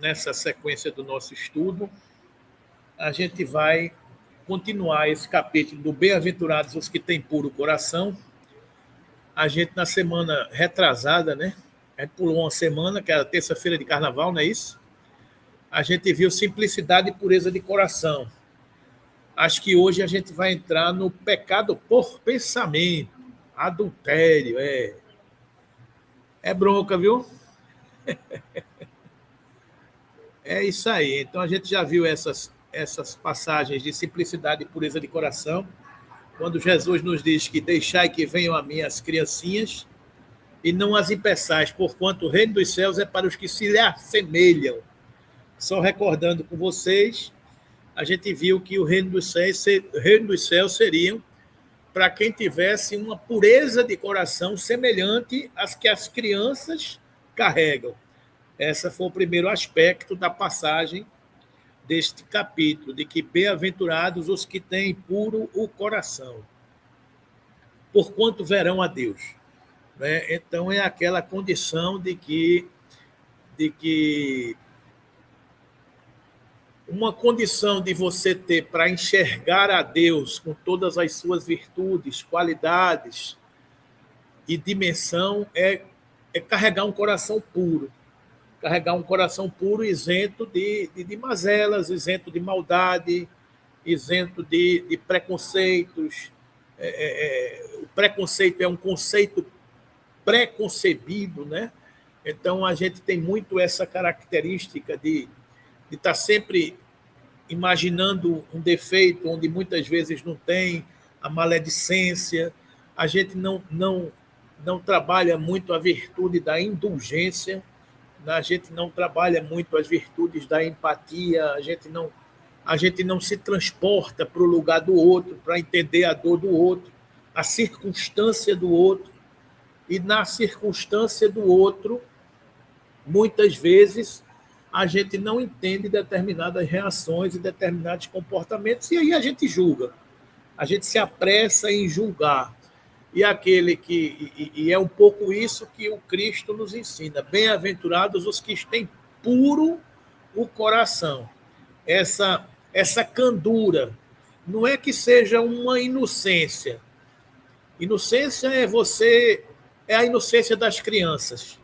nessa sequência do nosso estudo, a gente vai continuar esse capítulo do Bem-aventurados os que têm puro coração. A gente, na semana retrasada, né? A gente pulou uma semana, que era terça-feira de carnaval, não é isso? A gente viu simplicidade e pureza de coração. Acho que hoje a gente vai entrar no pecado por pensamento, adultério, é bronca, viu? É isso aí. Então a gente já viu essas passagens de simplicidade e pureza de coração, quando Jesus nos diz que deixai que venham a mim as criancinhas e não as impeçais, porquanto o reino dos céus é para os que se lhe assemelham. Só recordando com vocês, a gente viu que o reino dos céus seriam para quem tivesse uma pureza de coração semelhante às que as crianças carregam. Esse foi o primeiro aspecto da passagem deste capítulo, de que bem-aventurados os que têm puro o coração, porquanto verão a Deus. Né? Então, é aquela condição de que uma condição de você ter para enxergar a Deus com todas as suas virtudes, qualidades e dimensão é carregar um coração puro. Carregar um coração puro, isento de mazelas, isento de maldade, isento de preconceitos. O preconceito é um conceito preconcebido, né? Então, a gente tem muito essa característica de estar sempre imaginando um defeito onde muitas vezes não tem, a maledicência. A gente não trabalha muito a virtude da indulgência, a gente não trabalha muito as virtudes da empatia, a gente não se transporta para o lugar do outro, para entender a dor do outro, a circunstância do outro. E na circunstância do outro, muitas vezes, a gente não entende determinadas reações e determinados comportamentos, e aí a gente julga. A gente se apressa em julgar. E é um pouco isso que o Cristo nos ensina. Bem-aventurados os que têm puro o coração. Essa candura. Não é que seja uma inocência. Inocência é a inocência das crianças.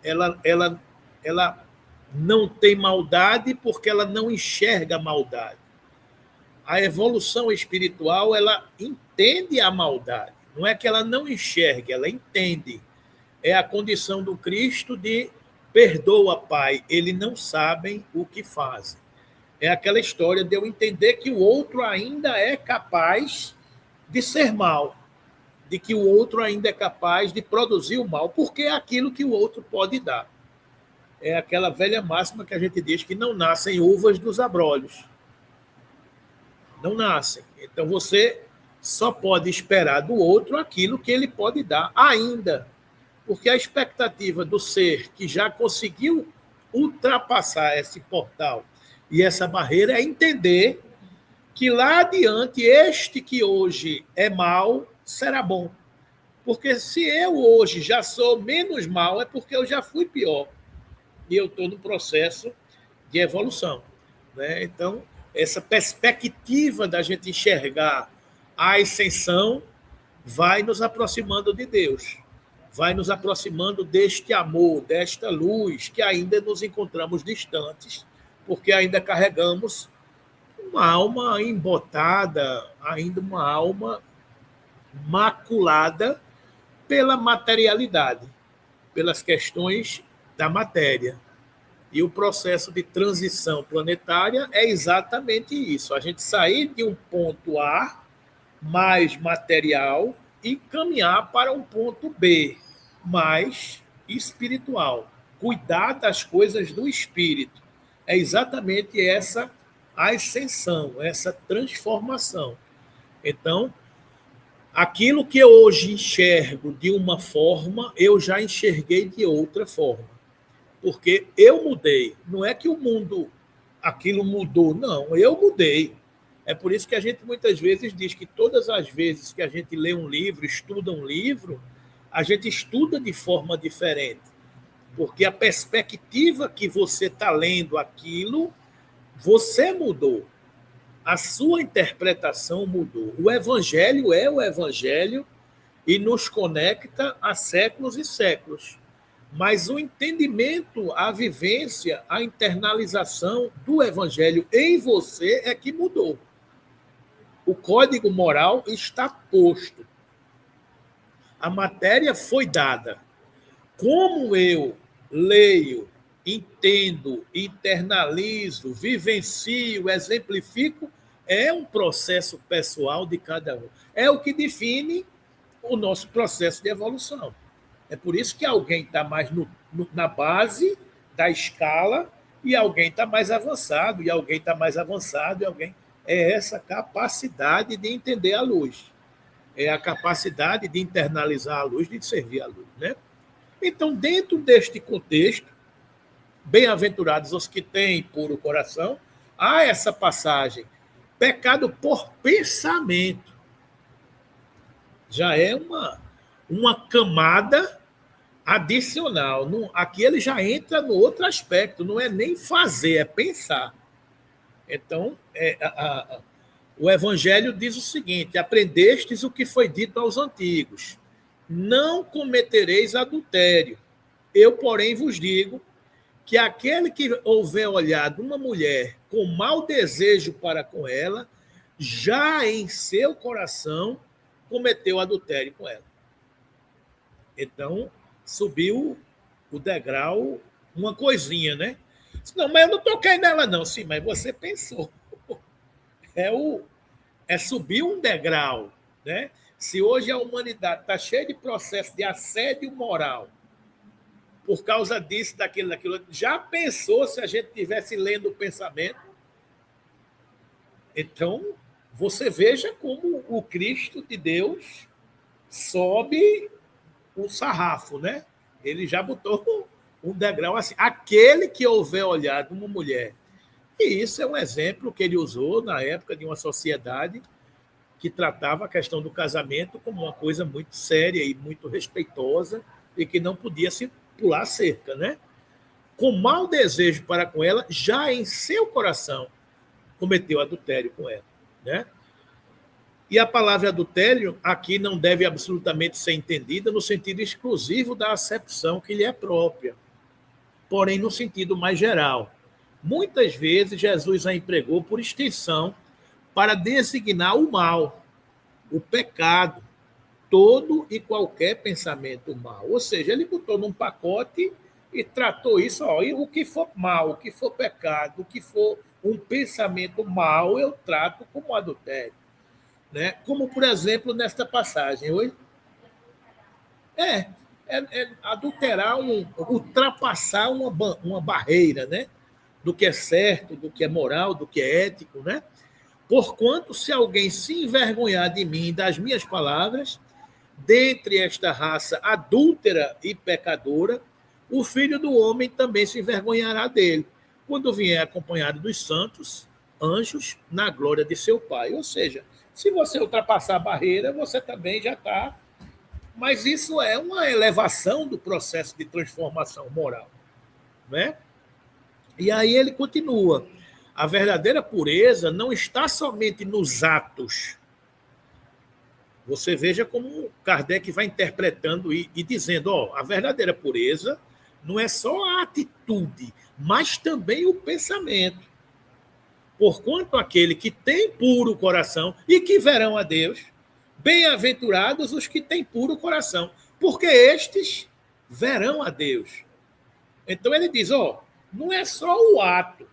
Ela não tem maldade porque ela não enxerga a maldade. A evolução espiritual, ela entende a maldade. Não é que ela não enxergue, ela entende. É a condição do Cristo de perdoa, Pai, eles não sabem o que fazem. É aquela história de eu entender que o outro ainda é capaz de ser mal, de que o outro ainda é capaz de produzir o mal, porque é aquilo que o outro pode dar. É aquela velha máxima que a gente diz que não nascem uvas dos abrolhos. Não nascem. Então você só pode esperar do outro aquilo que ele pode dar ainda. Porque a expectativa do ser que já conseguiu ultrapassar esse portal e essa barreira é entender que lá adiante este que hoje é mal será bom. Porque se eu hoje já sou menos mal, é porque eu já fui pior. E eu estou no processo de evolução. Né? Então, essa perspectiva da gente enxergar a ascensão vai nos aproximando de Deus, vai nos aproximando deste amor, desta luz, que ainda nos encontramos distantes, porque ainda carregamos uma alma embotada, ainda uma alma maculada pela materialidade, pelas questões da matéria. E o processo de transição planetária é exatamente isso. A gente sair de um ponto A, mais material, e caminhar para um ponto B, mais espiritual. Cuidar das coisas do espírito. É exatamente essa ascensão, essa transformação. Então, aquilo que eu hoje enxergo de uma forma, eu já enxerguei de outra forma. Porque eu mudei. Não é que o mundo, aquilo mudou, não. Eu mudei. É por isso que a gente muitas vezes diz que todas as vezes que a gente lê um livro, estuda um livro, a gente estuda de forma diferente. Porque a perspectiva que você está lendo aquilo, você mudou. A sua interpretação mudou. O Evangelho é o Evangelho e nos conecta há séculos e séculos. Mas o entendimento, a vivência, a internalização do Evangelho em você é que mudou. O código moral está posto. A matéria foi dada. Como eu leio, entendo, internalizo, vivencio, exemplifico, é um processo pessoal de cada um. É o que define o nosso processo de evolução. É por isso que alguém está mais na base da escala e alguém está mais avançado, e alguém está mais avançado, e alguém... É essa capacidade de entender a luz. É a capacidade de internalizar a luz, de servir a luz, né? Então, dentro deste contexto, bem-aventurados os que têm puro coração, há essa passagem. Pecado por pensamento. Já é uma camada adicional. Aqui ele já entra no outro aspecto, não é nem fazer, é pensar. Então, o Evangelho diz o seguinte: aprendestes o que foi dito aos antigos, não cometereis adultério. Eu, porém, vos digo que aquele que houver olhado uma mulher com mau desejo para com ela, já em seu coração cometeu adultério com ela. Então, subiu o degrau, uma coisinha, né? Não, mas eu não toquei nela, não. Sim, mas você pensou. É subir um degrau, né? Se hoje a humanidade está cheia de processo de assédio moral, por causa disso, daquilo, já pensou se a gente estivesse lendo o pensamento? Então, você veja como o Cristo de Deus sobe o sarrafo, né? Ele já botou um degrau assim. Aquele que houver olhado uma mulher. E isso é um exemplo que ele usou na época de uma sociedade que tratava a questão do casamento como uma coisa muito séria e muito respeitosa e que não podia se pular a cerca, né? Com mau desejo para com ela, já em seu coração cometeu adultério com ela, né? E a palavra adultério aqui não deve absolutamente ser entendida no sentido exclusivo da acepção que lhe é própria, porém no sentido mais geral. Muitas vezes Jesus a empregou por extensão para designar o mal, o pecado, todo e qualquer pensamento mal. Ou seja, ele botou num pacote e tratou isso, ó, e o que for mal, o que for pecado, o que for um pensamento mal, eu trato como adultério. Né? Como, por exemplo, nesta passagem. Oi? É adulterar, ultrapassar uma barreira, né? Do que é certo, do que é moral, do que é ético, né? Porquanto, se alguém se envergonhar de mim e das minhas palavras, dentre esta raça adúltera e pecadora, o Filho do Homem também se envergonhará dele, quando vier acompanhado dos santos, anjos, na glória de seu Pai. Ou seja, se você ultrapassar a barreira, você também já está... Mas isso é uma elevação do processo de transformação moral, né? E aí ele continua. A verdadeira pureza não está somente nos atos. Você veja como Kardec vai interpretando e dizendo, ó, a verdadeira pureza não é só a atitude, mas também o pensamento. Porquanto aquele que tem puro coração e que verão a Deus, bem-aventurados os que têm puro coração, porque estes verão a Deus. Então ele diz, ó, não é só o ato,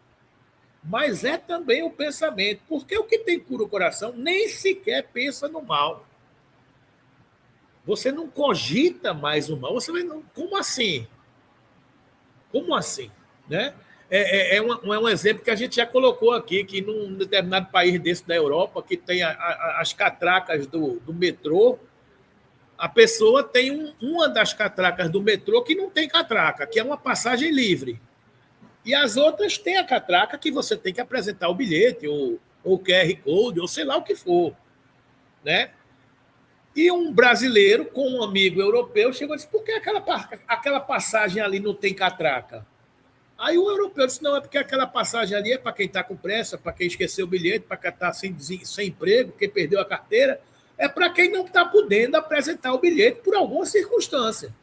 mas é também o pensamento, porque o que tem puro coração nem sequer pensa no mal. Você não cogita mais o mal. Você vai, como assim? Como assim? Né? É um exemplo que a gente já colocou aqui, que num determinado país desse da Europa, que tem as catracas do metrô, a pessoa tem uma das catracas do metrô que não tem catraca, que é uma passagem livre. E as outras têm a catraca que você tem que apresentar o bilhete, ou o QR Code, ou sei lá o que for. Né? E um brasileiro com um amigo europeu chegou e disse: por que aquela passagem ali não tem catraca? Aí o europeu disse: não, é porque aquela passagem ali é para quem está com pressa, para quem esqueceu o bilhete, para quem está sem emprego, quem perdeu a carteira, é para quem não está podendo apresentar o bilhete por alguma circunstância.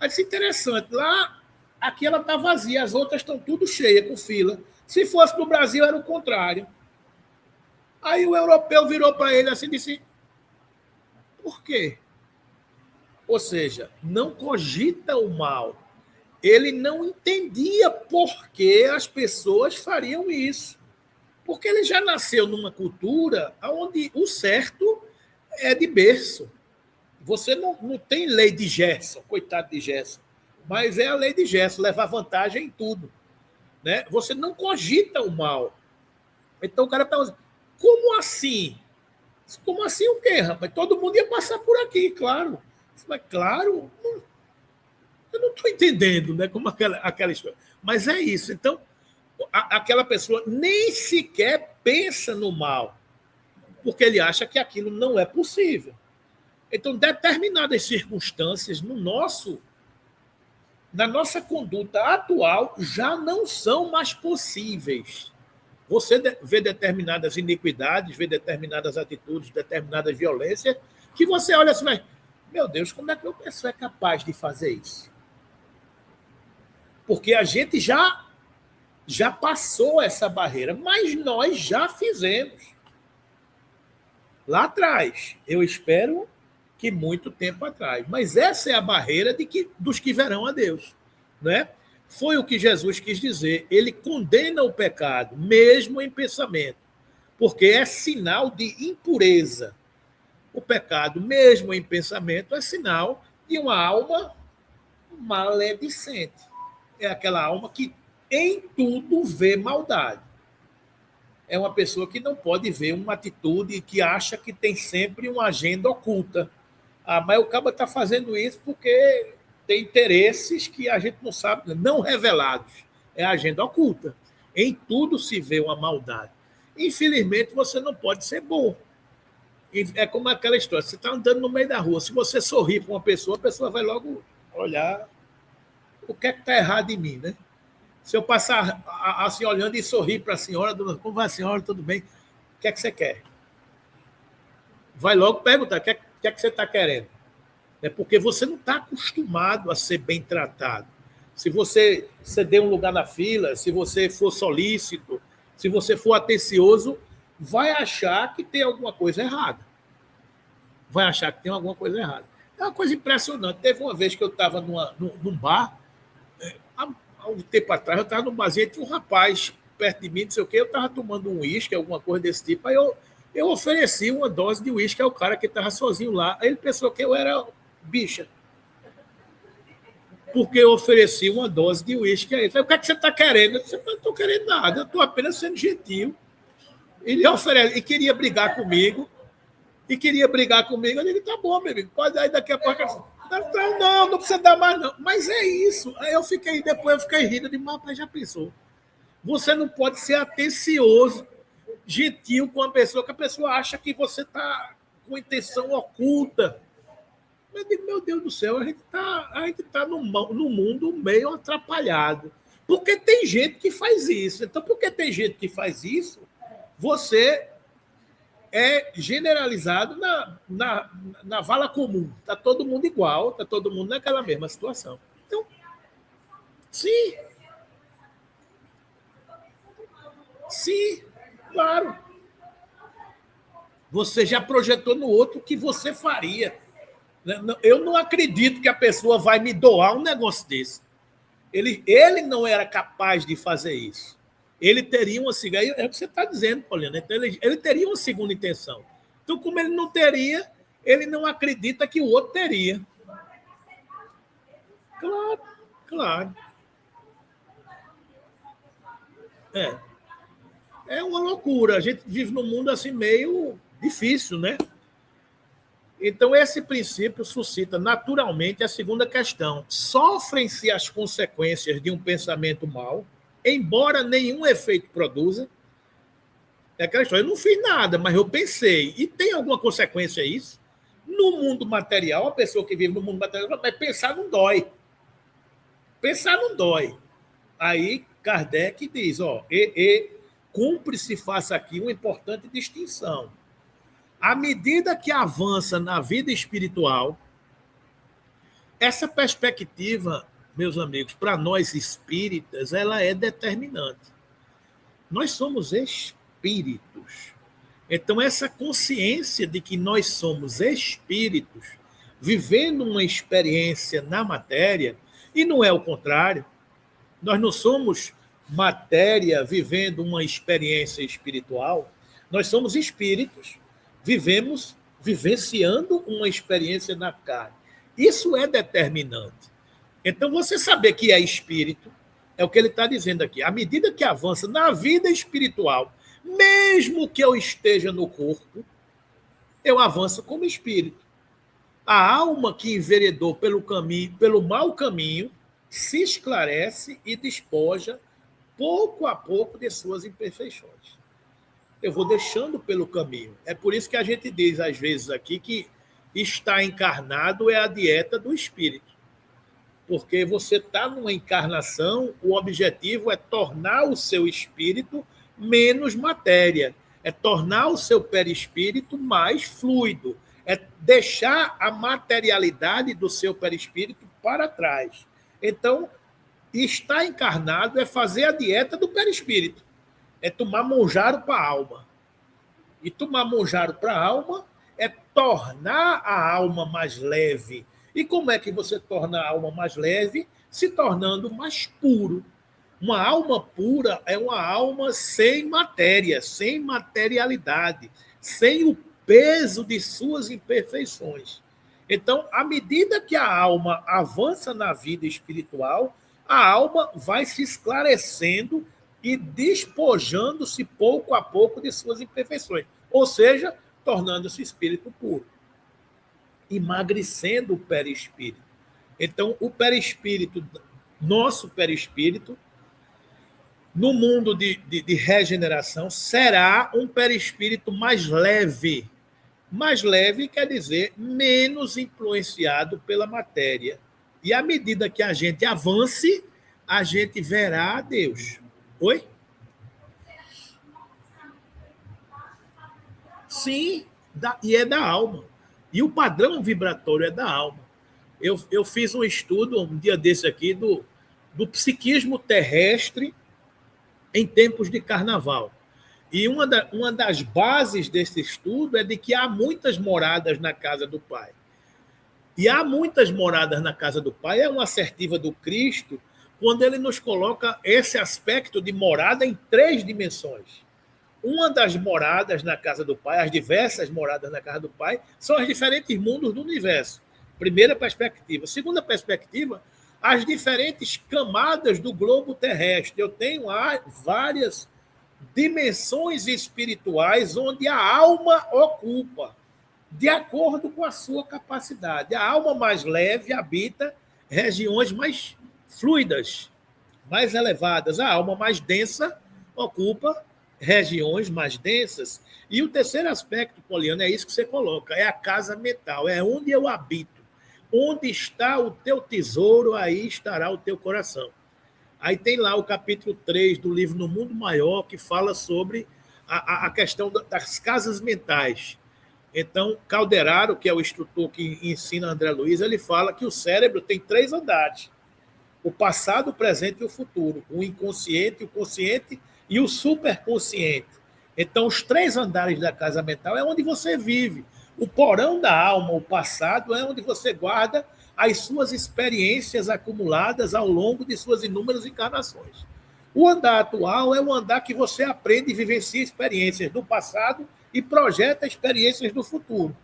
Aí disse: interessante, lá, aqui ela está vazia, as outras estão tudo cheias, com fila. Se fosse no Brasil, era o contrário. Aí o europeu virou para ele assim e disse: por quê? Ou seja, não cogita o mal. Ele não entendia por que as pessoas fariam isso. Porque ele já nasceu numa cultura onde o certo é de berço. Você não tem lei de Gerson, coitado de Gerson, mas é a lei de Gerson, levar vantagem em tudo. Né? Você não cogita o mal. Então o cara está dizendo: como assim? Como assim o quê, rapaz? Todo mundo ia passar por aqui, claro. Mas, claro, eu não estou entendendo, né? Como aquela história. Mas é isso. Então, aquela pessoa nem sequer pensa no mal, porque ele acha que aquilo não é possível. Então, determinadas circunstâncias na nossa conduta atual já não são mais possíveis. Você vê determinadas iniquidades, vê determinadas atitudes, determinadas violências, que você olha assim, mas, meu Deus, como é que uma pessoa é capaz de fazer isso? Porque a gente já passou essa barreira, mas nós já fizemos. Lá atrás, eu espero que muito tempo atrás. Mas essa é a barreira dos que verão a Deus. Né? Foi o que Jesus quis dizer. Ele condena o pecado, mesmo em pensamento, porque é sinal de impureza. O pecado, mesmo em pensamento, é sinal de uma alma maledicente. É aquela alma que em tudo vê maldade. É uma pessoa que não pode ver uma atitude que acha que tem sempre uma agenda oculta. Ah, mas o cabo está fazendo isso porque tem interesses que a gente não sabe, não revelados. É a agenda oculta. Em tudo se vê uma maldade. Infelizmente, você não pode ser bom. É como aquela história: você está andando no meio da rua, se você sorrir para uma pessoa, a pessoa vai logo olhar o que é que está errado em mim, né? Se eu passar assim olhando e sorrir para a senhora, como vai a senhora, tudo bem? O que é que você quer? Vai logo perguntar: o que é que você está querendo? É porque você não está acostumado a ser bem tratado. Se você ceder um lugar na fila, se você for solícito, se você for atencioso, vai achar que tem alguma coisa errada. Vai achar que tem alguma coisa errada. É uma coisa impressionante. Teve uma vez que eu estava num bar, há um tempo atrás, eu estava num barzinho, tinha um rapaz perto de mim, não sei o quê, eu estava tomando um uísque, alguma coisa desse tipo, aí eu ofereci uma dose de uísque ao cara que estava sozinho lá. Aí ele pensou que eu era bicha, porque eu ofereci uma dose de uísque a ele. Falei: o que é que você está querendo? Eu disse: eu não estou querendo nada, eu estou apenas sendo gentil. Ele oferece e queria brigar comigo, eu digo: tá bom, meu amigo, pode aí daqui a pouco. Não precisa dar mais, não. Mas é isso. Aí depois eu fiquei rindo de mapa, já pensou. Você não pode ser atencioso, gentil com uma pessoa que a pessoa acha que você está com intenção oculta. Eu digo: meu Deus do céu, a gente tá no mundo meio atrapalhado. Porque tem gente que faz isso. Então, porque tem gente que faz isso, você é generalizado na vala comum. Está todo mundo igual, está todo mundo naquela mesma situação. Então, sim, claro. Você já projetou no outro o que você faria. Eu não acredito que a pessoa vai me doar um negócio desse. Ele não era capaz de fazer isso. Ele teria uma segunda... É o que você está dizendo, Paulina. Então, ele teria uma segunda intenção. Então, como ele não teria, ele não acredita que o outro teria. Claro. É uma loucura. A gente vive num mundo assim meio difícil, né? Então, esse princípio suscita naturalmente a segunda questão. Sofrem-se as consequências de um pensamento mau, embora nenhum efeito produza? É aquela história: eu não fiz nada, mas eu pensei. E tem alguma consequência isso? No mundo material, a pessoa que vive no mundo material, mas pensar não dói. Pensar não dói. Aí Kardec diz, cumpre-se faça aqui uma importante distinção. À medida que avança na vida espiritual, essa perspectiva, meus amigos, para nós espíritas, ela é determinante. Nós somos espíritos. Então, essa consciência de que nós somos espíritos, vivendo uma experiência na matéria, e não é o contrário, nós não somos matéria vivendo uma experiência espiritual, nós somos espíritos, vivenciando uma experiência na carne. Isso é determinante. Então, você saber que é espírito, é o que ele está dizendo aqui. À medida que avança na vida espiritual, mesmo que eu esteja no corpo, eu avanço como espírito. A alma que enveredou pelo mau caminho, se esclarece e despoja pouco a pouco de suas imperfeições. Eu vou deixando pelo caminho. É por isso que a gente diz, às vezes, aqui, que estar encarnado é a dieta do espírito. Porque você está numa encarnação, o objetivo é tornar o seu espírito menos matéria, é tornar o seu perispírito mais fluido, é deixar a materialidade do seu perispírito para trás. Então, estar encarnado é fazer a dieta do perispírito, é tomar monjaro para a alma. E tomar monjaro para a alma é tornar a alma mais leve. E como é que você torna a alma mais leve? Se tornando mais puro. Uma alma pura é uma alma sem matéria, sem materialidade, sem o peso de suas imperfeições. Então, à medida que a alma avança na vida espiritual, a alma vai se esclarecendo e despojando-se pouco a pouco de suas imperfeições. Ou seja, tornando-se espírito puro, emagrecendo o perispírito. Então, o perispírito, nosso perispírito, no mundo de regeneração, será um perispírito mais leve. Mais leve quer dizer menos influenciado pela matéria. E à medida que a gente avance, a gente verá a Deus. Oi? Sim, e é da alma. E o padrão vibratório é da alma. Eu fiz um estudo um dia desse aqui do psiquismo terrestre em tempos de carnaval. E uma das bases desse estudo é de que há muitas moradas na casa do Pai. E há muitas moradas na casa do Pai é uma assertiva do Cristo quando ele nos coloca esse aspecto de morada em 3 dimensões. Uma das moradas na casa do Pai, as diversas moradas na casa do Pai, são os diferentes mundos do universo. Primeira perspectiva. Segunda perspectiva, as diferentes camadas do globo terrestre. Eu tenho várias dimensões espirituais onde a alma ocupa, de acordo com a sua capacidade. A alma mais leve habita regiões mais fluidas, mais elevadas. A alma mais densa ocupa regiões mais densas. E o terceiro aspecto, Poliana, é isso que você coloca, é a casa mental, é onde eu habito. Onde está o teu tesouro, aí estará o teu coração. Aí tem lá o capítulo 3 do livro No Mundo Maior, que fala sobre a questão das casas mentais. Então, Calderaro, que é o instrutor que ensina André Luiz, ele fala que o cérebro tem 3 andares. O passado, o presente e o futuro. O inconsciente, o consciente e o superconsciente. Então, os 3 andares da casa mental é onde você vive. O porão da alma, o passado, é onde você guarda as suas experiências acumuladas ao longo de suas inúmeras encarnações. O andar atual é o andar que você aprende e vivencia experiências do passado e projeta experiências do futuro.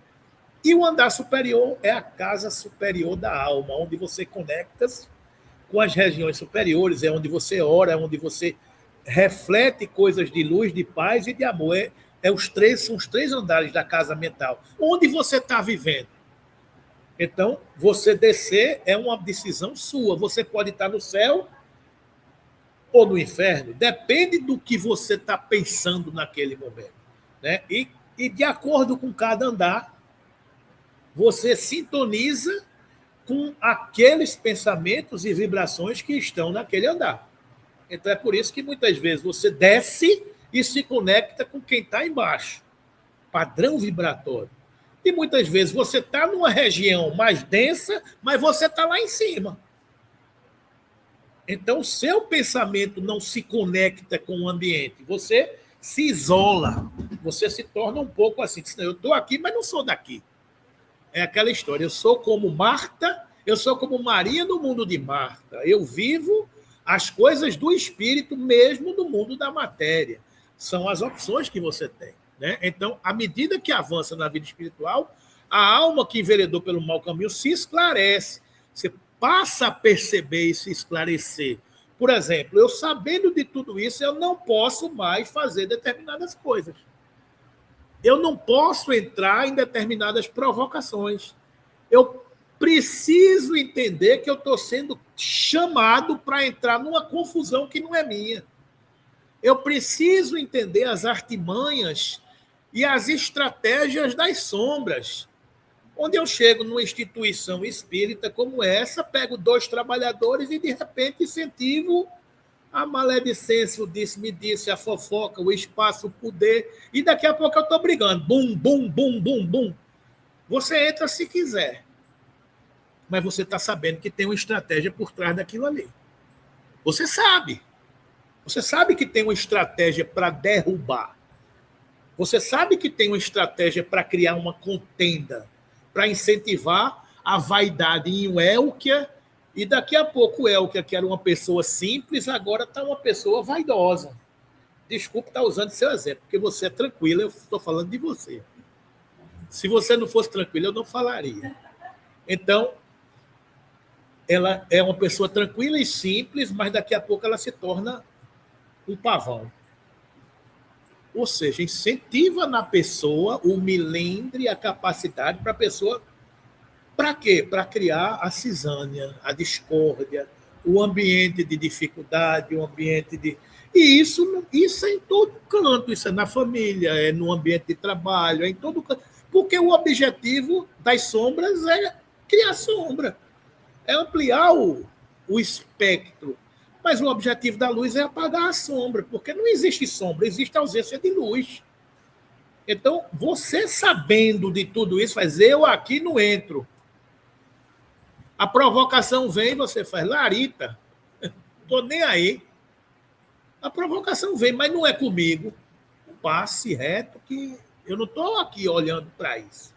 E o andar superior é a casa superior da alma, onde você conecta-se com as regiões superiores, é onde você ora, é onde você reflete coisas de luz, de paz e de amor. São os 3 andares da casa mental. Onde você está vivendo? Então, você descer é uma decisão sua. Você pode estar no céu ou no inferno. Depende do que você está pensando naquele momento. Né? E de acordo com cada andar, você sintoniza com aqueles pensamentos e vibrações que estão naquele andar. Então é por isso que muitas vezes você desce e se conecta com quem está embaixo. Padrão vibratório. E muitas vezes você está numa região mais densa, mas você está lá em cima. Então o seu pensamento não se conecta com o ambiente. Você se isola. Você se torna um pouco assim. Eu estou aqui, mas não sou daqui. É aquela história. Eu sou como Marta, eu sou como Maria no mundo de Marta. Eu vivo as coisas do espírito mesmo no mundo da matéria. São as opções que você tem. Né? Então, à medida que avança na vida espiritual, a alma que enveredou pelo mau caminho se esclarece. Você passa a perceber e se esclarecer. Por exemplo, eu sabendo de tudo isso, eu não posso mais fazer determinadas coisas. Eu não posso entrar em determinadas provocações. Eu preciso entender que eu estou sendo chamado para entrar numa confusão que não é minha. Eu preciso entender as artimanhas e as estratégias das sombras. Onde eu chego numa instituição espírita como essa, pego 2 trabalhadores e, de repente, incentivo a maledicência, o disse-me-disse, a fofoca, o espaço, o poder, e daqui a pouco eu estou brigando. Bum, bum, bum, bum, bum. Você entra se quiser, mas você está sabendo que tem uma estratégia por trás daquilo ali. Você sabe. Você sabe que tem uma estratégia para derrubar. Você sabe que tem uma estratégia para criar uma contenda, para incentivar a vaidade em Elkia, e daqui a pouco Elkia, que era uma pessoa simples, agora está uma pessoa vaidosa. Desculpe estar usando seu exemplo, porque você é tranquila, eu estou falando de você. Se você não fosse tranquila, eu não falaria. Então, ela é uma pessoa tranquila e simples, mas daqui a pouco ela se torna um pavão. Ou seja, incentiva na pessoa o milindre, a capacidade para a pessoa. Para quê? Para criar a cisânia, a discórdia, o ambiente de dificuldade, o ambiente de. E isso é em todo canto, isso é na família, é no ambiente de trabalho, é em todo canto. Porque o objetivo das sombras é criar sombra, é ampliar o espectro. Mas o objetivo da luz é apagar a sombra, porque não existe sombra, existe ausência de luz. Então, você sabendo de tudo isso, faz eu aqui não entro. A provocação vem, você faz, Larita, estou nem aí. A provocação vem, mas não é comigo. Passe reto, que eu não estou aqui olhando para isso.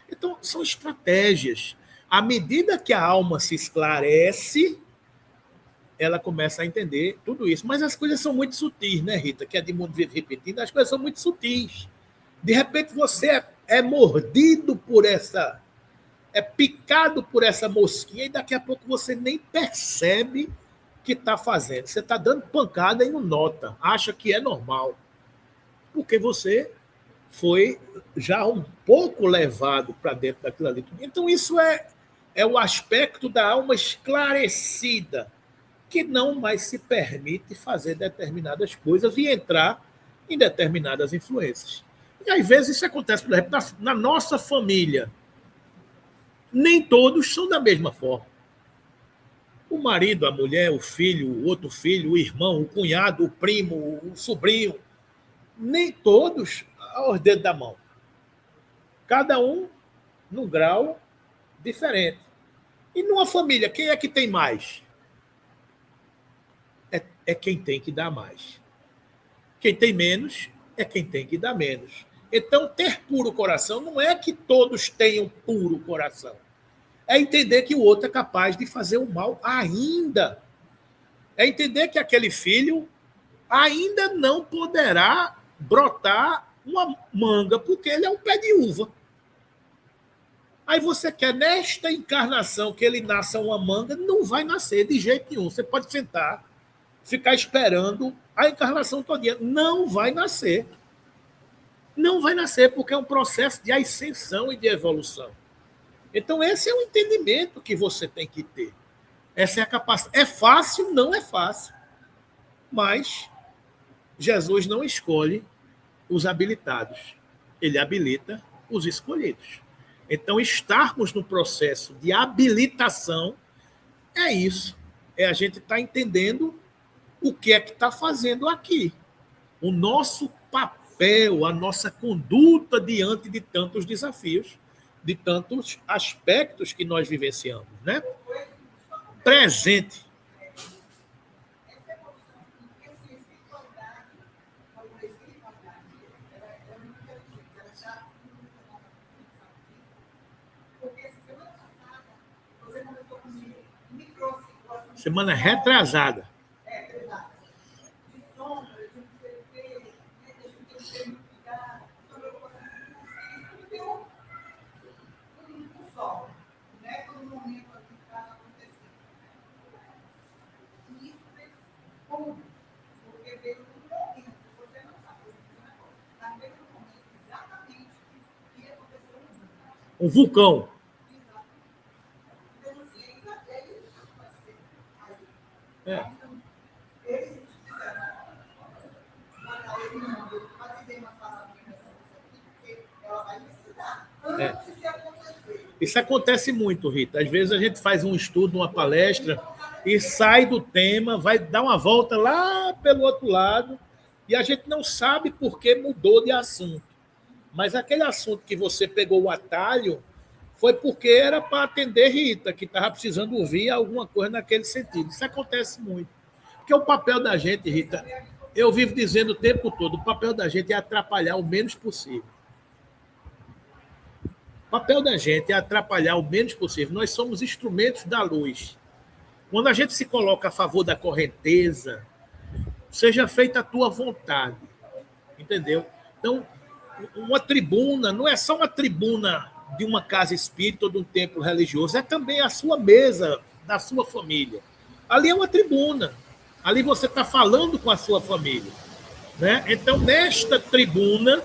Então, são estratégias. À medida que a alma se esclarece, ela começa a entender tudo isso. Mas as coisas são muito sutis, né, Rita? Que é de mundo vive repetindo, as coisas são muito sutis. De repente, você é mordido por essa... é picado por essa mosquinha e daqui a pouco você nem percebe que está fazendo. Você está dando pancada e não nota, acha que é normal. Porque você foi já um pouco levado para dentro daquilo ali. Então, isso é o aspecto da alma esclarecida, que não mais se permite fazer determinadas coisas e entrar em determinadas influências. E às vezes isso acontece, por exemplo, na nossa família. Nem todos são da mesma forma. O marido, a mulher, o filho, o outro filho, o irmão, o cunhado, o primo, o sobrinho, nem todos aos dedos da mão. Cada um num grau diferente. E numa família, quem é que tem mais? É quem tem que dar mais. Quem tem menos é quem tem que dar menos. Então, ter puro coração não é que todos tenham puro coração. É entender que o outro é capaz de fazer o mal ainda. É entender que aquele filho ainda não poderá brotar uma manga, porque ele é um pé de uva. Aí você quer, nesta encarnação, que ele nasça uma manga, não vai nascer de jeito nenhum. Você pode sentar, ficar esperando a encarnação todinha. Não vai nascer. Não vai nascer, porque é um processo de ascensão e de evolução. Então, esse é o entendimento que você tem que ter. Essa é a capacidade. É fácil? Não é fácil. Mas Jesus não escolhe os habilitados. Ele habilita os escolhidos. Então, estarmos no processo de habilitação é isso. É a gente estar entendendo o que é que está fazendo aqui. O nosso papel, a nossa conduta diante de tantos desafios, de tantos aspectos que nós vivenciamos, né? Presente. Semana retrasada. Um vulcão. É. É. Isso acontece muito, Rita. Às vezes a gente faz um estudo, uma palestra, e sai do tema, vai dar uma volta lá pelo outro lado, e a gente não sabe por que mudou de assunto. Mas aquele assunto que você pegou o atalho foi porque era para atender Rita, que estava precisando ouvir alguma coisa naquele sentido. Isso acontece muito. Porque o papel da gente, Rita, eu vivo dizendo o tempo todo, o papel da gente é atrapalhar o menos possível. O papel da gente é atrapalhar o menos possível. Nós somos instrumentos da luz. Quando a gente se coloca a favor da correnteza, seja feita a tua vontade. Entendeu? Então, uma tribuna não é só uma tribuna de uma casa espírita ou de um templo religioso, é também a sua mesa da sua família. Ali é uma tribuna. Ali você está falando com a sua família. Né? Então, nesta tribuna,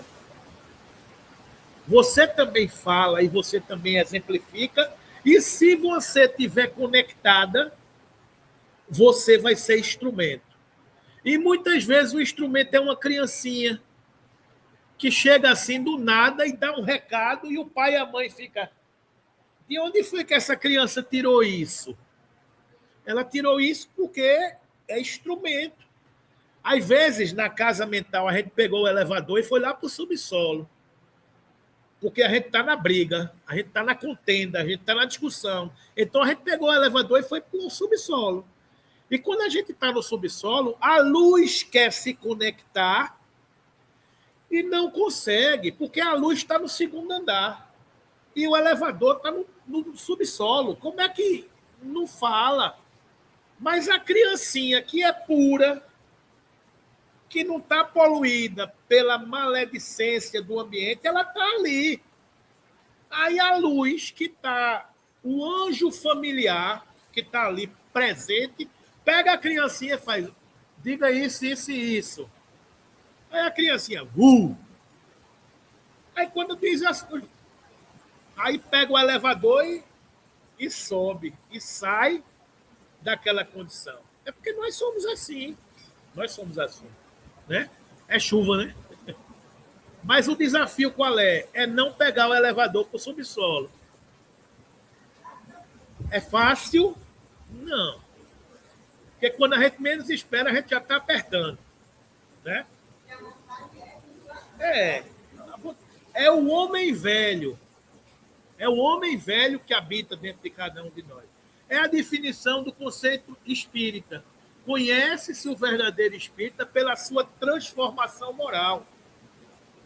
você também fala e você também exemplifica. E se você estiver conectada, você vai ser instrumento. E muitas vezes o instrumento é uma criancinha que chega assim do nada e dá um recado e o pai e a mãe ficam... De onde foi que essa criança tirou isso? Ela tirou isso porque é instrumento. Às vezes, na casa mental, a gente pegou o elevador e foi lá para o subsolo. Porque a gente está na briga, a gente está na contenda, a gente está na discussão. Então, a gente pegou o elevador e foi para o subsolo. E quando a gente está no subsolo, a luz quer se conectar e não consegue, porque a luz está no segundo andar. E o elevador está no subsolo. Como é que não fala? Mas a criancinha que é pura, que não está poluída pela maledicência do ambiente, ela está ali. Aí a luz que está, o anjo familiar que está ali presente, pega a criancinha e faz, diga isso, isso e isso. Aí a criancinha, Aí quando diz assim, aí pega o elevador e sobe, e sai daquela condição. É porque nós somos assim. Nós somos assim. Né? É chuva, né? Mas o desafio qual é? É não pegar o elevador para o subsolo. É fácil? Não. Porque quando a gente menos espera, a gente já está apertando. Né? É. É o homem velho. É o homem velho que habita dentro de cada um de nós. É a definição do conceito espírita. Conhece-se o verdadeiro espírita pela sua transformação moral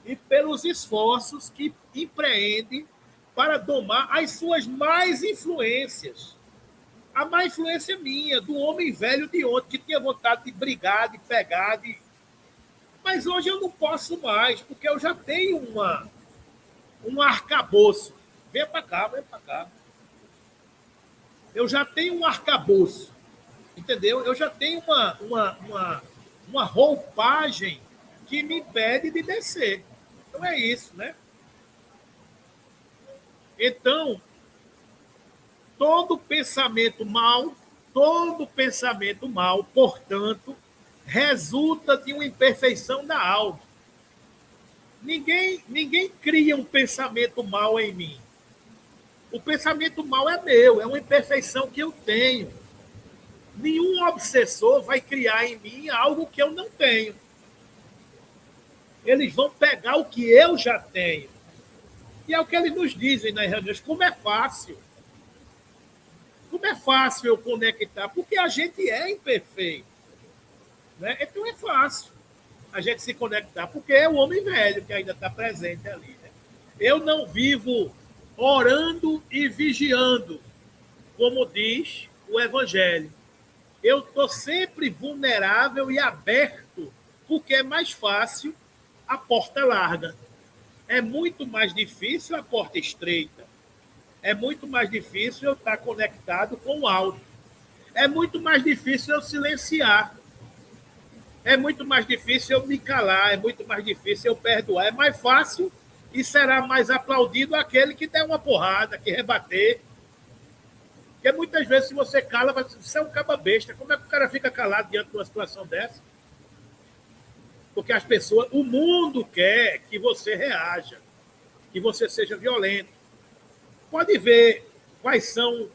e pelos esforços que empreende para domar as suas más influências. A má influência minha, do homem velho de ontem, que tinha vontade de brigar, de pegar, de... Mas hoje eu não posso mais, porque eu já tenho um arcabouço. Vem para cá, vem para cá. Eu já tenho um arcabouço, entendeu? Eu já tenho uma roupagem que me impede de descer. Então é isso, né? Então, todo pensamento mal, portanto, resulta de uma imperfeição da alma. Ninguém cria um pensamento mal em mim. O pensamento mal é meu, é uma imperfeição que eu tenho. Nenhum obsessor vai criar em mim algo que eu não tenho. Eles vão pegar o que eu já tenho. E é o que eles nos dizem nas reuniões, como é fácil. Como é fácil eu conectar, porque a gente é imperfeito. Né? Então é fácil a gente se conectar, porque é o homem velho que ainda está presente ali. Né? Eu não vivo orando e vigiando, como diz o Evangelho. Eu estou sempre vulnerável e aberto, porque é mais fácil a porta larga. É muito mais difícil a porta estreita. É muito mais difícil eu estar conectado com o alto. É muito mais difícil eu silenciar. É muito mais difícil eu me calar. É muito mais difícil eu perdoar. É mais fácil e será mais aplaudido aquele que der uma porrada, que rebater. Porque muitas vezes, se você cala, você é um caba besta. Como é que o cara fica calado diante de uma situação dessa? Porque as pessoas, o mundo quer que você reaja, que você seja violento. Pode ver quais são,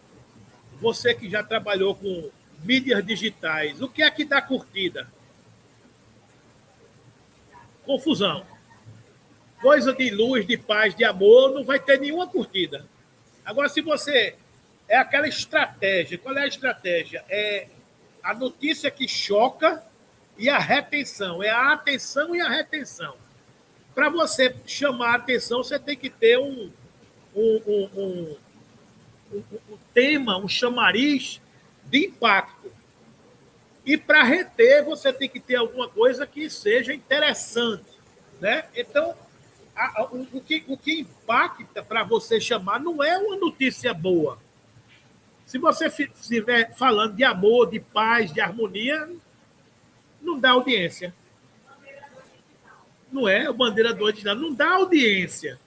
você que já trabalhou com mídias digitais, o que é que dá curtida? Confusão. Coisa de luz, de paz, de amor, não vai ter nenhuma curtida. Agora, se você... É aquela estratégia. Qual é a estratégia? É a notícia que choca e a retenção. É a atenção e a retenção. Para você chamar a atenção, você tem que ter um tema, um chamariz de impacto. E para reter, você tem que ter alguma coisa que seja interessante. Né? Então, o que impacta para você chamar não é uma notícia boa. Se você estiver falando de amor, de paz, de harmonia, não dá audiência. Não é o bandeira doida, não dá audiência.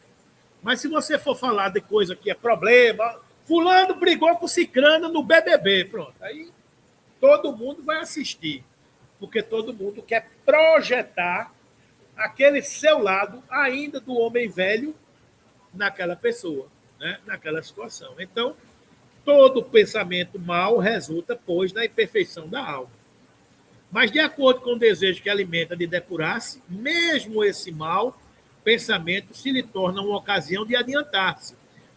Mas se você for falar de coisa que é problema, fulano brigou com cicrano no BBB, pronto. Aí todo mundo vai assistir. Porque todo mundo quer projetar aquele seu lado ainda do homem velho naquela pessoa, né? Naquela situação. Então, todo pensamento mau resulta, pois, na imperfeição da alma. Mas, de acordo com o desejo que alimenta de depurar-se, mesmo esse mau pensamento se lhe torna uma ocasião de adiantar-se,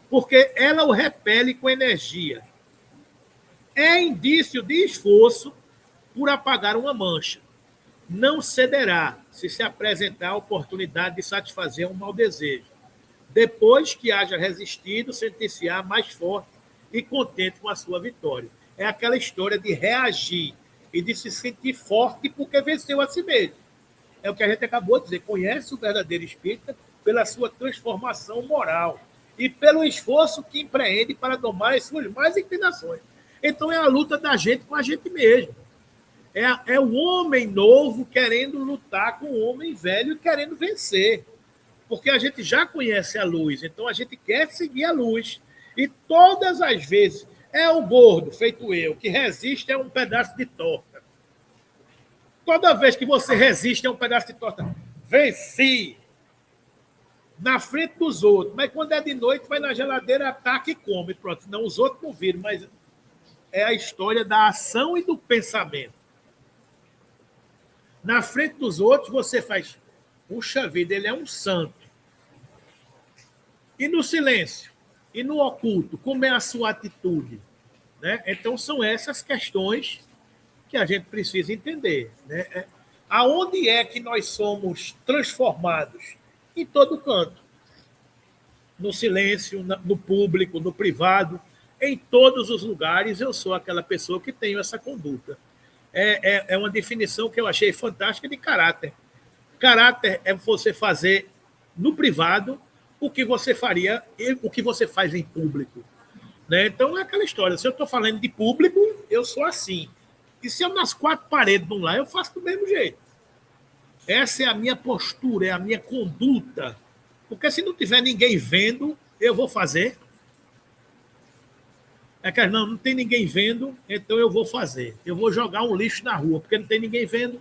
porque ela o repele com energia. É indício de esforço por apagar uma mancha. Não cederá se apresentar a oportunidade de satisfazer um mau desejo. Depois que haja resistido, sentir-se-á mais forte e contente com a sua vitória. É aquela história de reagir e de se sentir forte porque venceu a si mesmo. É o que a gente acabou de dizer. Conhece o verdadeiro espírita pela sua transformação moral e pelo esforço que empreende para domar as suas más inclinações. Então é a luta da gente com a gente mesmo. É o homem novo querendo lutar com o homem velho e querendo vencer. Porque a gente já conhece a luz, então a gente quer seguir a luz. E todas as vezes é o gordo, feito eu, que resiste a um pedaço de torta. Toda vez que você resiste a um pedaço de torta, venci na frente dos outros. Mas quando é de noite, vai na geladeira, ataca e come. Pronto, não, os outros não viram, mas é a história da ação e do pensamento. Na frente dos outros, você faz, puxa vida, ele é um santo. E no silêncio? E no oculto? Como é a sua atitude? Né? Então, são essas questões que a gente precisa entender. Né? Aonde é que nós somos transformados? Em todo canto. No silêncio, no público, no privado, em todos os lugares eu sou aquela pessoa que tenho essa conduta. É uma definição que eu achei fantástica de caráter. Caráter é você fazer no privado o que você faria, o que você faz em público. Né? Então é aquela história. Se eu estou falando de público, eu sou assim. E se eu nas quatro paredes vão lá, eu faço do mesmo jeito. Essa é a minha postura, é a minha conduta. Porque se não tiver ninguém vendo, eu vou fazer. Não tem ninguém vendo, então eu vou fazer. Eu vou jogar um lixo na rua, porque não tem ninguém vendo.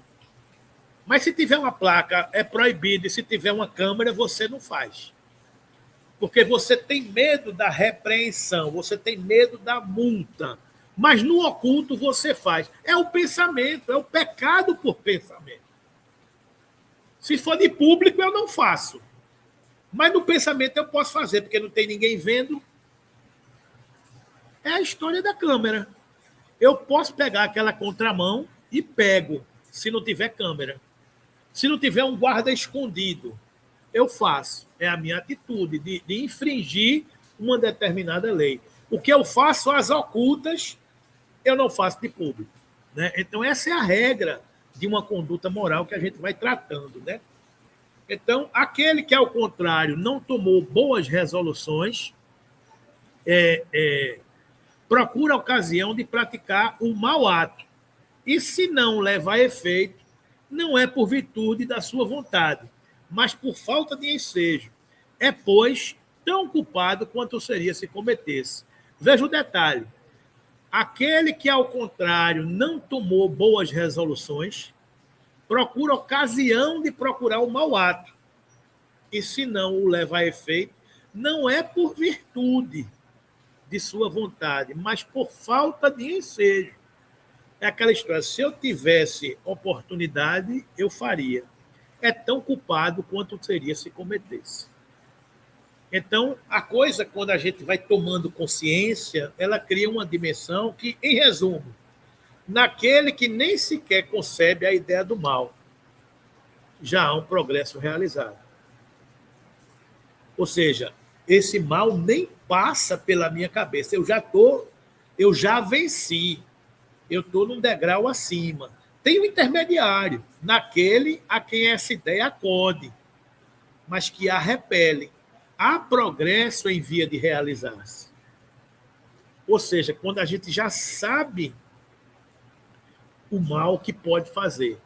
Mas se tiver uma placa, é proibido. E se tiver uma câmera, você não faz. Porque você tem medo da repreensão, você tem medo da multa. Mas no oculto você faz. É o pensamento, é o pecado por pensamento. Se for de público, eu não faço. Mas no pensamento eu posso fazer, porque não tem ninguém vendo. É a história da câmera. Eu posso pegar aquela contramão e pego, se não tiver câmera. Se não tiver um guarda escondido, eu faço. É a minha atitude de infringir uma determinada lei. O que eu faço às ocultas, eu não faço de público. Né? Então, essa é a regra de uma conduta moral que a gente vai tratando. Né? Então, aquele que, ao contrário, não tomou boas resoluções, procura a ocasião de praticar o mau ato. E se não leva a efeito, não é por virtude da sua vontade, mas por falta de ensejo. É, pois, tão culpado quanto seria se cometesse. Veja o detalhe. Aquele que, ao contrário, não tomou boas resoluções, procura ocasião de procurar o mau ato. E se não o leva a efeito, não é por virtude de sua vontade, mas por falta de ensejo. É aquela história, se eu tivesse oportunidade, eu faria. É tão culpado quanto seria se cometesse. Então, a coisa, quando a gente vai tomando consciência, ela cria uma dimensão que, em resumo, naquele que nem sequer concebe a ideia do mal, já há um progresso realizado. Ou seja, esse mal nem passa pela minha cabeça. Eu já venci. Eu estou num degrau acima. Tem um intermediário, naquele a quem essa ideia acode, mas que a repele. Há progresso em via de realizar-se. Ou seja, quando a gente já sabe o mal que pode fazer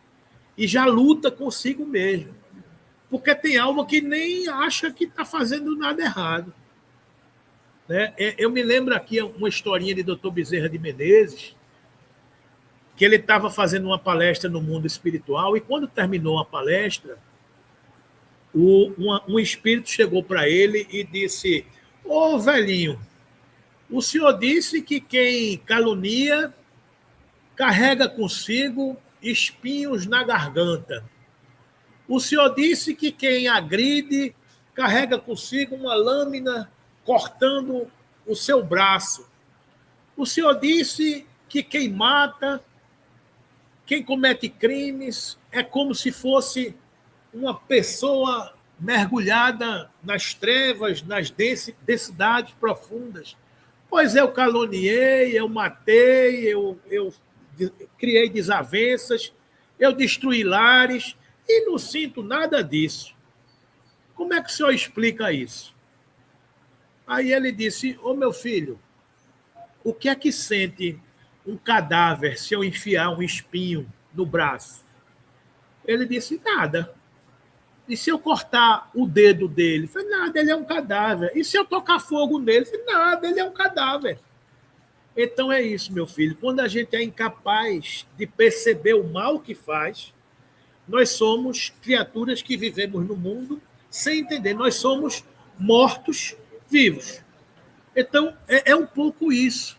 e já luta consigo mesmo. Porque tem alma que nem acha que está fazendo nada errado. Né? Eu me lembro aqui uma historinha de Dr. Bezerra de Menezes, que ele estava fazendo uma palestra no mundo espiritual, e quando terminou a palestra, um espírito chegou para ele e disse: ô velhinho, o senhor disse que quem calunia carrega consigo espinhos na garganta. O senhor disse que quem agride carrega consigo uma lâmina cortando o seu braço. O senhor disse que quem mata, quem comete crimes, é como se fosse uma pessoa mergulhada nas trevas, nas densidades profundas. Pois eu caluniei, eu matei, eu criei desavenças, eu destruí lares e não sinto nada disso. Como é que o senhor explica isso? Aí ele disse: ô meu filho, o que é que sente um cadáver se eu enfiar um espinho no braço? Ele disse: nada. E se eu cortar o dedo dele? Eu falei: nada, ele é um cadáver. E se eu tocar fogo nele? Eu falei: nada, ele é um cadáver. Então é isso, meu filho. Quando a gente é incapaz de perceber o mal que faz, nós somos criaturas que vivemos no mundo sem entender. Nós somos mortos vivos. Então, é um pouco isso.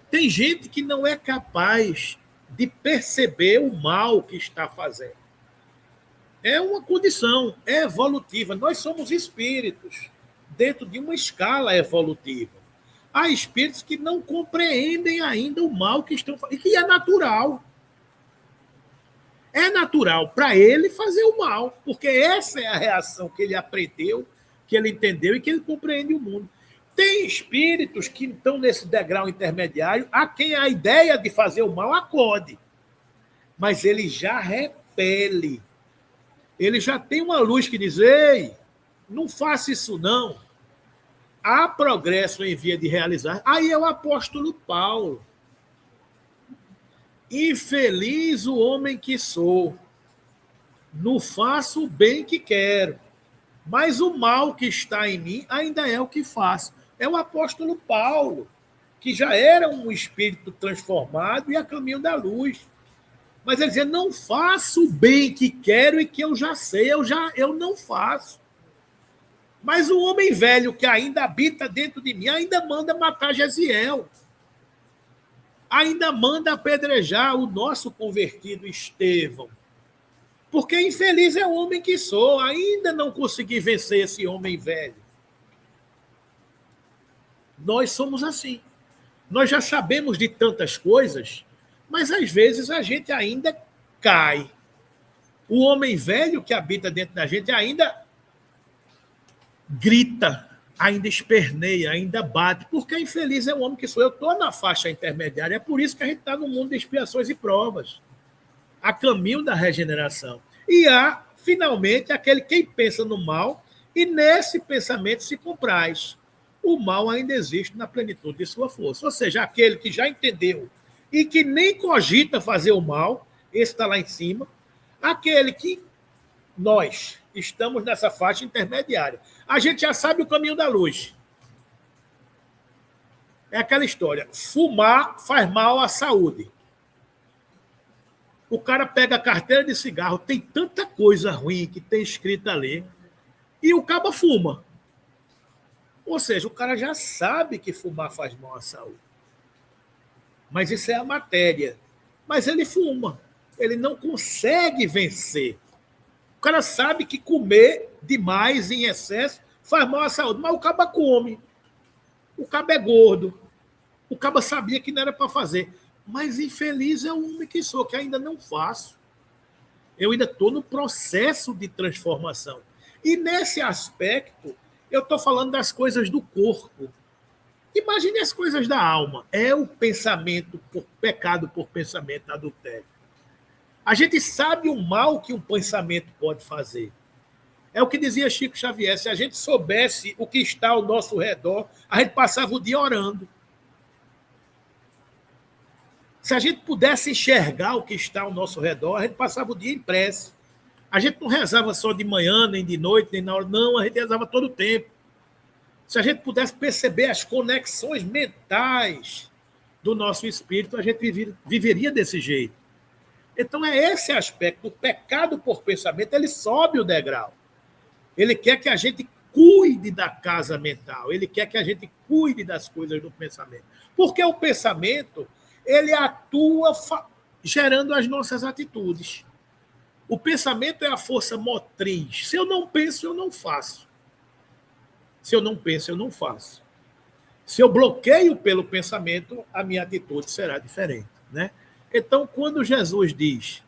Tem gente que não é capaz de perceber o mal que está fazendo. É uma condição evolutiva. Nós somos espíritos dentro de uma escala evolutiva. Há espíritos que não compreendem ainda o mal que estão fazendo, e que é natural. É natural para ele fazer o mal, porque essa é a reação que ele aprendeu, que ele entendeu e que ele compreende o mundo. Tem espíritos que estão nesse degrau intermediário a quem a ideia de fazer o mal acode, mas ele já repele. Ele já tem uma luz que diz: ei, não faça isso não. Há progresso em via de realizar. Aí é o apóstolo Paulo. Infeliz o homem que sou, não faço o bem que quero, mas o mal que está em mim ainda é o que faço. É o apóstolo Paulo, que já era um espírito transformado e a caminho da luz. Mas ele dizia: não faço o bem que quero e que eu já sei, eu não faço. Mas o homem velho que ainda habita dentro de mim ainda manda matar Jesiel. Ainda manda apedrejar o nosso convertido Estevão. Porque infeliz é o homem que sou, ainda não consegui vencer esse homem velho. Nós somos assim. Nós já sabemos de tantas coisas, mas às vezes a gente ainda cai. O homem velho que habita dentro da gente ainda grita, ainda esperneia, ainda bate, porque infeliz é o homem que sou. Eu estou na faixa intermediária, é por isso que a gente está no mundo de expiações e provas, a caminho da regeneração. E há, finalmente, aquele quem pensa no mal e nesse pensamento se compraz. O mal ainda existe na plenitude de sua força. Ou seja, aquele que já entendeu e que nem cogita fazer o mal, esse está lá em cima. Aquele que nós estamos nessa faixa intermediária. A gente já sabe o caminho da luz. É aquela história. Fumar faz mal à saúde. O cara pega a carteira de cigarro, tem tanta coisa ruim que tem escrita ali, e o caba fuma. Ou seja, o cara já sabe que fumar faz mal à saúde. Mas isso é a matéria. Mas ele fuma. Ele não consegue vencer. O cara sabe que comer demais, em excesso, faz mal à saúde. Mas o caba come. O caba é gordo. O caba sabia que não era para fazer. Mas infeliz é o homem que sou, que ainda não faço. Eu ainda estou no processo de transformação. E nesse aspecto, eu estou falando das coisas do corpo. Imagine as coisas da alma. É o pensamento, pecado por pensamento, adultério. A gente sabe o mal que um pensamento pode fazer. É o que dizia Chico Xavier. Se a gente soubesse o que está ao nosso redor, a gente passava o dia orando. Se a gente pudesse enxergar o que está ao nosso redor, a gente passava o dia em prece. A gente não rezava só de manhã, nem de noite, nem na hora. Não, a gente rezava todo o tempo. Se a gente pudesse perceber as conexões mentais do nosso espírito, a gente viveria desse jeito. Então é esse aspecto. O pecado por pensamento, ele sobe o degrau. Ele quer que a gente cuide da casa mental. Ele quer que a gente cuide das coisas do pensamento. Porque o pensamento, ele atua gerando as nossas atitudes. O pensamento é a força motriz. Se eu não penso, eu não faço. Se eu não penso, eu não faço. Se eu bloqueio pelo pensamento, a minha atitude será diferente, né? Então, quando Jesus diz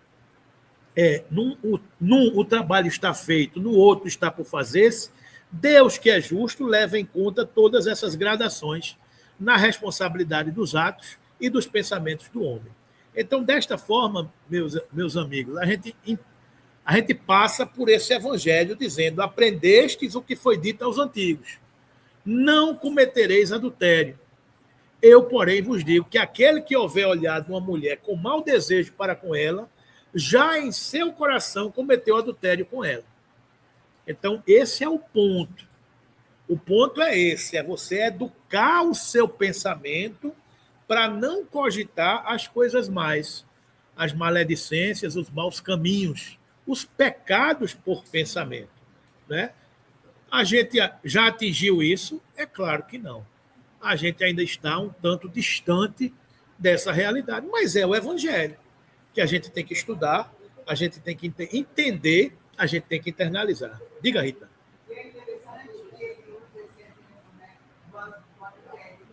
num o trabalho está feito, no outro está por fazer-se, Deus, que é justo, leva em conta todas essas gradações na responsabilidade dos atos e dos pensamentos do homem. Então, desta forma, meus amigos, a gente passa por esse evangelho dizendo: aprendestes o que foi dito aos antigos. Não cometereis adultério. Eu, porém, vos digo que aquele que houver olhado uma mulher com mau desejo para com ela, já em seu coração cometeu adultério com ela. Então, esse é o ponto. O ponto é esse, é você educar o seu pensamento para não cogitar as coisas mais, as maledicências, os maus caminhos, os pecados por pensamento, né? A gente já atingiu isso? É claro que não. A gente ainda está um tanto distante dessa realidade, mas é o evangelho que a gente tem que estudar, a gente tem que entender, a gente tem que internalizar. Diga, Rita. É interessante que ele usa esse exemplo, né?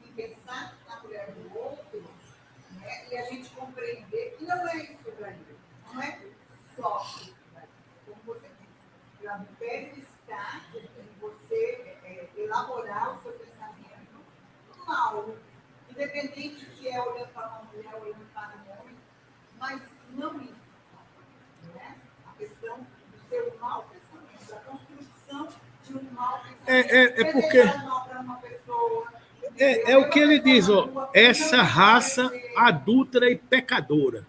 E pensar na mulher do outro, né? E a gente compreender que não é isso daí. Não é só isso daí. Como você disse, o adultério está em você elaborar o seu pensamento mal, independente se é olhando para uma mulher ou olhando para um homem, mas não isso. Né? A questão do seu mau pensamento, a construção de um mau pensamento. É porque é o que ele diz, ó, essa raça adúltera e pecadora.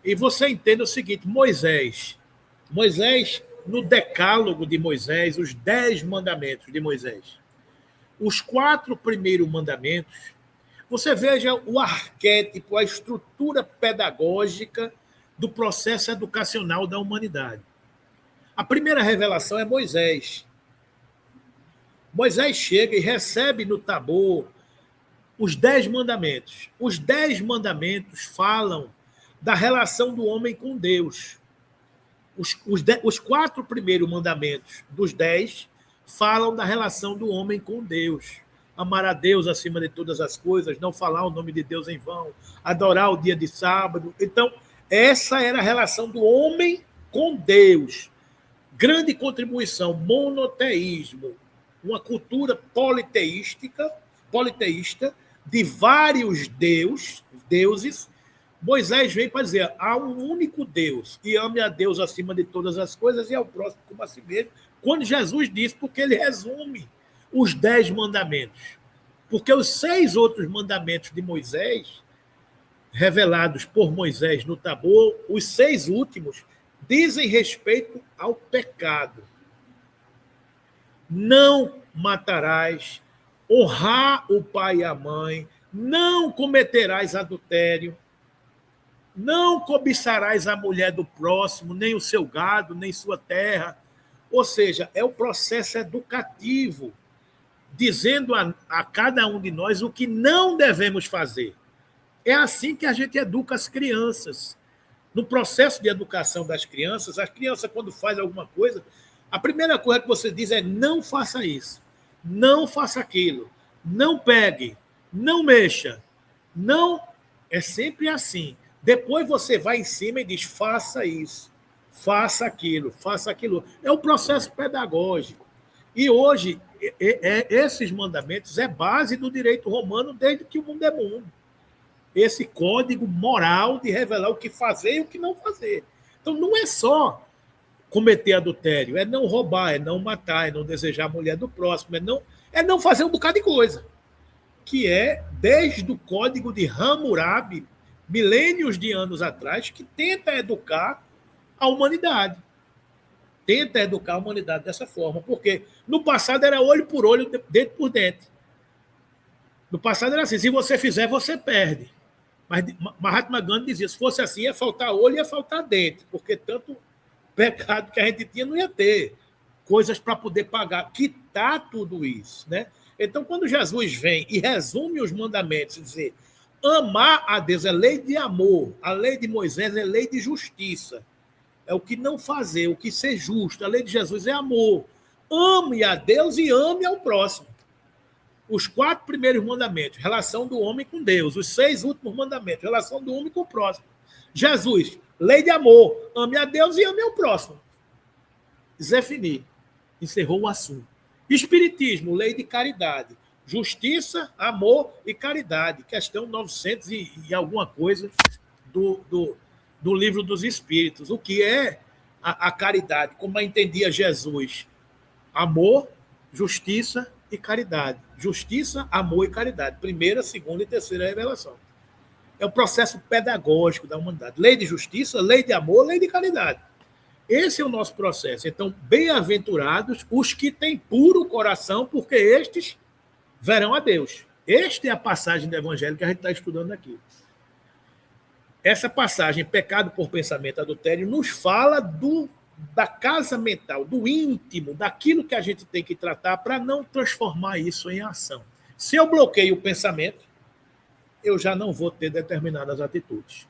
E você entende o seguinte: Moisés, no decálogo de Moisés, os 10 mandamentos de Moisés, os 4 primeiros mandamentos, você veja o arquétipo, a estrutura pedagógica do processo educacional da humanidade. A primeira revelação é Moisés. Moisés chega e recebe no Tabor os 10 mandamentos. Os 10 mandamentos falam da relação do homem com Deus. Os 4 primeiros mandamentos dos 10 falam da relação do homem com Deus. Amar a Deus acima de todas as coisas, não falar o nome de Deus em vão, adorar o dia de sábado. Então, essa era a relação do homem com Deus. Grande contribuição, monoteísmo, uma cultura politeísta, de vários deuses. Moisés vem para dizer, há um único Deus, e ame a Deus acima de todas as coisas e ao próximo como a si mesmo. Quando Jesus diz, porque ele resume os 10 mandamentos. Porque os 6 outros mandamentos de Moisés, revelados por Moisés no Tabor, os 6 últimos, dizem respeito ao pecado. Não matarás, honrar o pai e a mãe, não cometerás adultério, não cobiçarás a mulher do próximo, nem o seu gado, nem sua terra. Ou seja, é o processo educativo, dizendo a cada um de nós o que não devemos fazer. É assim que a gente educa as crianças. No processo de educação das crianças, as crianças, quando faz alguma coisa, a primeira coisa que você diz é não faça isso, não faça aquilo, não pegue, não mexa, não... É sempre assim. Depois você vai em cima e diz faça isso, faça aquilo, faça aquilo. É o processo pedagógico. E hoje, esses mandamentos é base do direito romano desde que o mundo é mundo. Esse código moral de revelar o que fazer e o que não fazer. Então, não é só cometer adultério, é não roubar, é não matar, é não desejar a mulher do próximo, é não fazer um bocado de coisa, que é desde o código de Hammurabi, milênios de anos atrás, que tenta educar a humanidade. Tenta educar a humanidade dessa forma, porque no passado era olho por olho, dente por dente. No passado era assim, se você fizer, você perde. Mas Mahatma Gandhi dizia, se fosse assim, ia faltar olho e ia faltar dente, porque tanto pecado que a gente tinha não ia ter coisas para poder pagar, quitar tudo isso, né? Então, quando Jesus vem e resume os mandamentos, dizer, amar a Deus é lei de amor, a lei de Moisés é lei de justiça, é o que não fazer, o que ser justo, a lei de Jesus é amor. Ame a Deus e ame ao próximo. Os 4 primeiros mandamentos, relação do homem com Deus. Os 6 últimos mandamentos, relação do homem com o próximo. Jesus, lei de amor, ame a Deus e ame ao próximo. Zé Fini, encerrou o assunto. Espiritismo, lei de caridade. Justiça, amor e caridade. Questão 900 e alguma coisa do Livro dos Espíritos. O que é a caridade? Como entendia Jesus? Amor, justiça e caridade. Justiça, amor e caridade. Primeira, segunda e terceira revelação. É o processo pedagógico da humanidade. Lei de justiça, lei de amor, lei de caridade. Esse é o nosso processo. Então, bem-aventurados os que têm puro coração, porque estes verão a Deus. Esta é a passagem do Evangelho que a gente está estudando aqui. Essa passagem, pecado por pensamento, adultério, nos fala da casa mental, do íntimo, daquilo que a gente tem que tratar para não transformar isso em ação. Se eu bloqueio o pensamento, eu já não vou ter determinadas atitudes.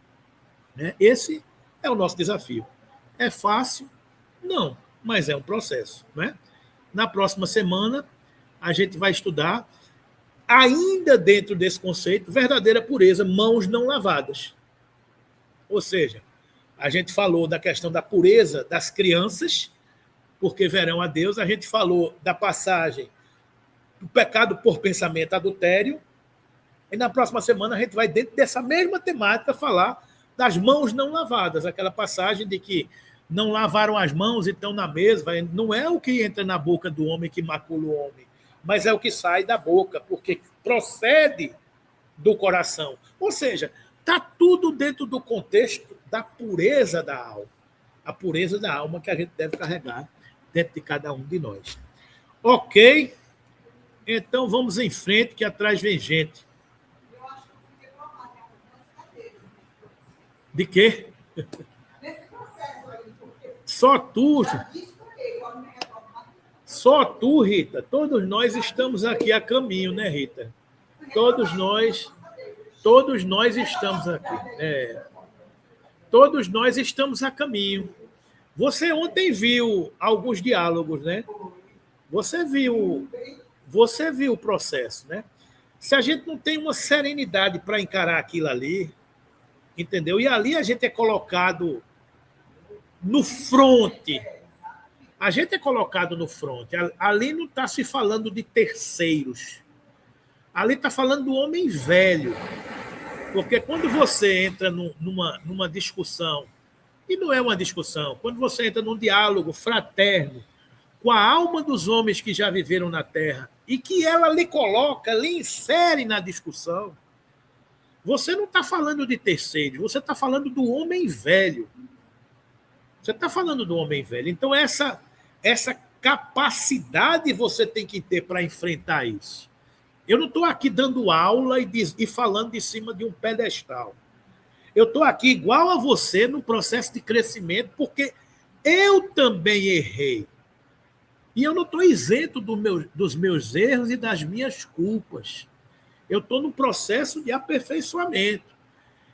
Né? Esse é o nosso desafio. É fácil? Não, mas é um processo. Né? Na próxima semana, a gente vai estudar, ainda dentro desse conceito, verdadeira pureza, mãos não lavadas. Ou seja, a gente falou da questão da pureza das crianças, porque verão a Deus. A gente falou da passagem do pecado por pensamento, adultério. E na próxima semana a gente vai, dentro dessa mesma temática, falar das mãos não lavadas. Aquela passagem de que não lavaram as mãos e estão na mesa. Não é o que entra na boca do homem que macula o homem, mas é o que sai da boca, porque procede do coração. Ou seja, está tudo dentro do contexto da pureza da alma. A pureza da alma que a gente deve carregar dentro de cada um de nós. Ok? Então vamos em frente, que atrás vem gente. De quê? Nesse processo aí, porque só tu. Só tu, Rita, todos nós estamos aqui a caminho, né, Rita? Todos nós estamos aqui. Todos nós estamos a caminho. Você ontem viu alguns diálogos, né? Você viu o processo, né? Se a gente não tem uma serenidade para encarar aquilo ali, entendeu? E ali a gente é colocado no fronte. A gente é colocado no fronte. Ali não está se falando de terceiros. Ali está falando do homem velho. Porque quando você entra numa discussão, e não é uma discussão, quando você entra num diálogo fraterno com a alma dos homens que já viveram na Terra e que ela lhe coloca, lhe insere na discussão, você não está falando de terceiros, você está falando do homem velho. Você está falando do homem velho. Então, essa capacidade você tem que ter para enfrentar isso. Eu não estou aqui dando aula e falando de cima de um pedestal. Eu estou aqui igual a você no processo de crescimento, porque eu também errei. E eu não estou isento dos meus erros e das minhas culpas. Eu estou no processo de aperfeiçoamento.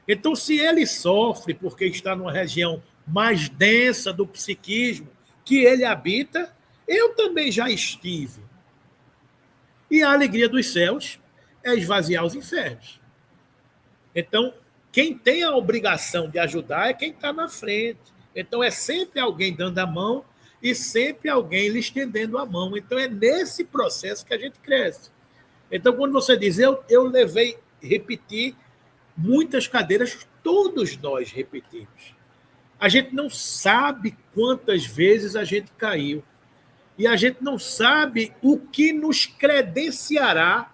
Então, se ele sofre porque está numa região mais densa do psiquismo que ele habita, eu também já estive. E a alegria dos céus é esvaziar os infernos. Então, quem tem a obrigação de ajudar é quem está na frente. Então, é sempre alguém dando a mão e sempre alguém lhe estendendo a mão. Então, é nesse processo que a gente cresce. Então, quando você diz, eu repeti muitas cadeiras, todos nós repetimos. A gente não sabe quantas vezes a gente caiu. E a gente não sabe o que nos credenciará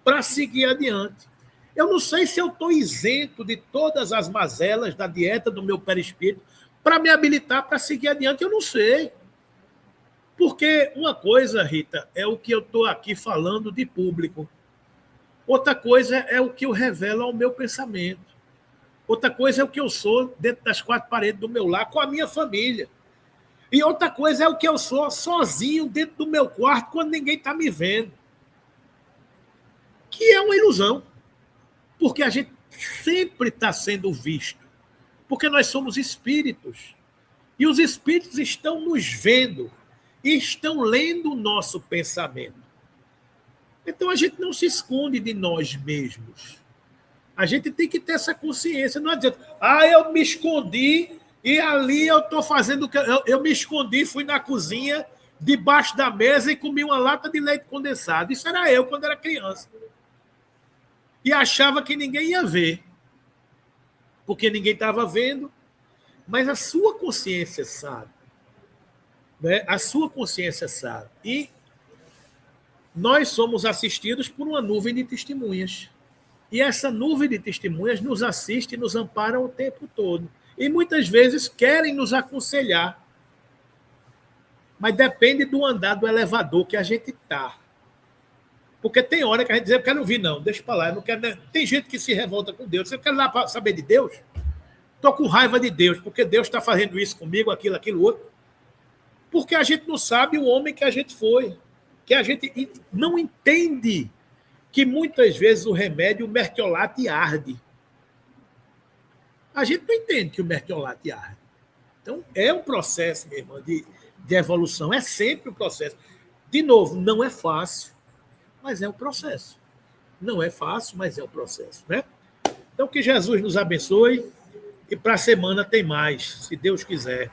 para seguir adiante. Eu não sei se eu estou isento de todas as mazelas da dieta do meu perispírito para me habilitar para seguir adiante. Eu não sei. Porque uma coisa, Rita, é o que eu estou aqui falando de público. Outra coisa é o que eu revelo ao meu pensamento. Outra coisa é o que eu sou dentro das quatro paredes do meu lar com a minha família. E outra coisa é o que eu sou sozinho dentro do meu quarto quando ninguém está me vendo. Que é uma ilusão. Porque a gente sempre está sendo visto. Porque nós somos espíritos. E os espíritos estão nos vendo. E estão lendo o nosso pensamento. Então a gente não se esconde de nós mesmos. A gente tem que ter essa consciência. Não adianta. Eu me escondi e ali eu estou fazendo o que. Eu me escondi, fui na cozinha, debaixo da mesa e comi uma lata de leite condensado. Isso era eu quando era criança. E achava que ninguém ia ver. Porque ninguém estava vendo. Mas a sua consciência sabe. Né? A sua consciência sabe. E nós somos assistidos por uma nuvem de testemunhas. E essa nuvem de testemunhas nos assiste e nos ampara o tempo todo. E muitas vezes querem nos aconselhar. Mas depende do andar do elevador que a gente está. Porque tem hora que a gente diz, eu quero ouvir, não, deixa para lá. Eu não quero... Tem gente que se revolta com Deus. Você quer lá para saber de Deus? Estou com raiva de Deus, porque Deus está fazendo isso comigo, aquilo, outro. Porque a gente não sabe o homem que a gente foi. Que a gente não entende que muitas vezes o remédio, o mertiolate, arde. A gente não entende que o mertiolate arde. Então, é um processo, minha irmã, de evolução. É sempre um processo. De novo, não é fácil, mas é um processo. Não é fácil, mas é um processo. Né? Então, que Jesus nos abençoe e para a semana tem mais, se Deus quiser.